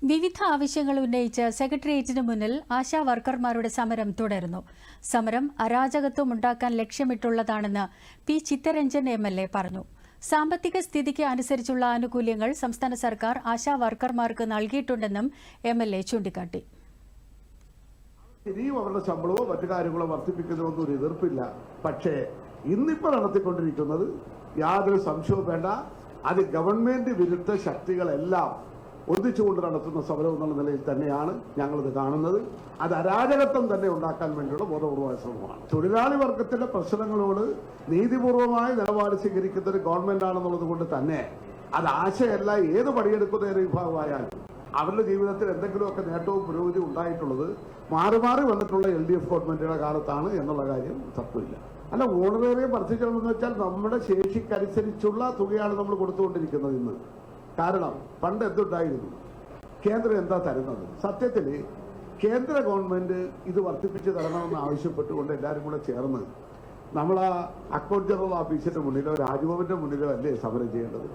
വിവിധ ആവശ്യങ്ങൾ ഉന്നയിച്ച് സെക്രട്ടേറിയറ്റിന് മുന്നിൽ ആശാ വർക്കർമാരുടെ സമരം തുടരുന്നു. സമരം അരാജകത്വം ഉണ്ടാക്കാൻ ലക്ഷ്യമിട്ടുള്ളതാണെന്ന് പി ചിത്തരഞ്ജൻ MLA പറഞ്ഞു. സാമ്പത്തിക സ്ഥിതിക്ക് അനുസരിച്ചുള്ള ആനുകൂല്യങ്ങൾ സംസ്ഥാന സർക്കാർ ആശാ വർക്കർമാർക്ക് നൽകിയിട്ടുണ്ടെന്നും MLA ചൂണ്ടിക്കാട്ടി. ഇനിയും അവരുടെ ശമ്പളമോ മറ്റു കാര്യങ്ങളോ വർദ്ധിപ്പിക്കുന്നതൊന്നും ഒരു എതിർപ്പില്ല. പക്ഷേ ഇന്നിപ്പോൾ നടത്തിക്കൊണ്ടിരിക്കുന്നത് യാതൊരു സംശയവും വേണ്ട, അത് ഗവൺമെന്റ് വിരുദ്ധ ശക്തികളെല്ലാം ഒന്നിച്ചുകൊണ്ട് നടത്തുന്ന സമരം എന്നുള്ള നിലയിൽ തന്നെയാണ് ഞങ്ങളിത് കാണുന്നത്. അത് അരാജകത്വം തന്നെ ഉണ്ടാക്കാൻ വേണ്ടിയുള്ള ബോധപൂർവമായ ശ്രമമാണ്. തൊഴിലാളി വർഗത്തിന്റെ പ്രശ്നങ്ങളോട് നീതിപൂർവമായ നിലപാട് സ്വീകരിക്കുന്ന ഒരു ഗവൺമെന്റ് ആണെന്നുള്ളത് കൊണ്ട് തന്നെ അത് ആശയല്ല ഏത് പണിയെടുക്കുന്ന ഒരു വിഭാഗമായാലും അവരുടെ ജീവിതത്തിൽ എന്തെങ്കിലുമൊക്കെ നേട്ടവും പുരോഗതി ഉണ്ടായിട്ടുള്ളത് മാറി മാറി വന്നിട്ടുള്ള LDF ഗവൺമെന്റുകളുടെ കാലത്താണ് എന്നുള്ള കാര്യം തത്വമില്ല. അല്ല, ഓണറേറിയം വർദ്ധിക്കണമെന്ന് വെച്ചാൽ നമ്മുടെ ശേഷിക്കനുസരിച്ചുള്ള തുകയാണ് നമ്മൾ കൊടുത്തുകൊണ്ടിരിക്കുന്നത് ഇന്ന്. കാരണം പണ്ട് എന്തുണ്ടായിരുന്നു, കേന്ദ്രം എന്താ തരുന്നത്? സത്യത്തിൽ കേന്ദ്ര ഗവൺമെന്റ് ഇത് വർദ്ധിപ്പിച്ച് തരണമെന്ന് ആവശ്യപ്പെട്ടുകൊണ്ട് എല്ലാവരും കൂടെ ചേർന്ന് നമ്മൾ ആ അക്കൗണ്ട് ജനറൽ ഓഫീസിന്റെ മുന്നിലോ രാജ്ഭവന്റെ മുന്നിലോ അല്ലേ സമരം ചെയ്യേണ്ടത്?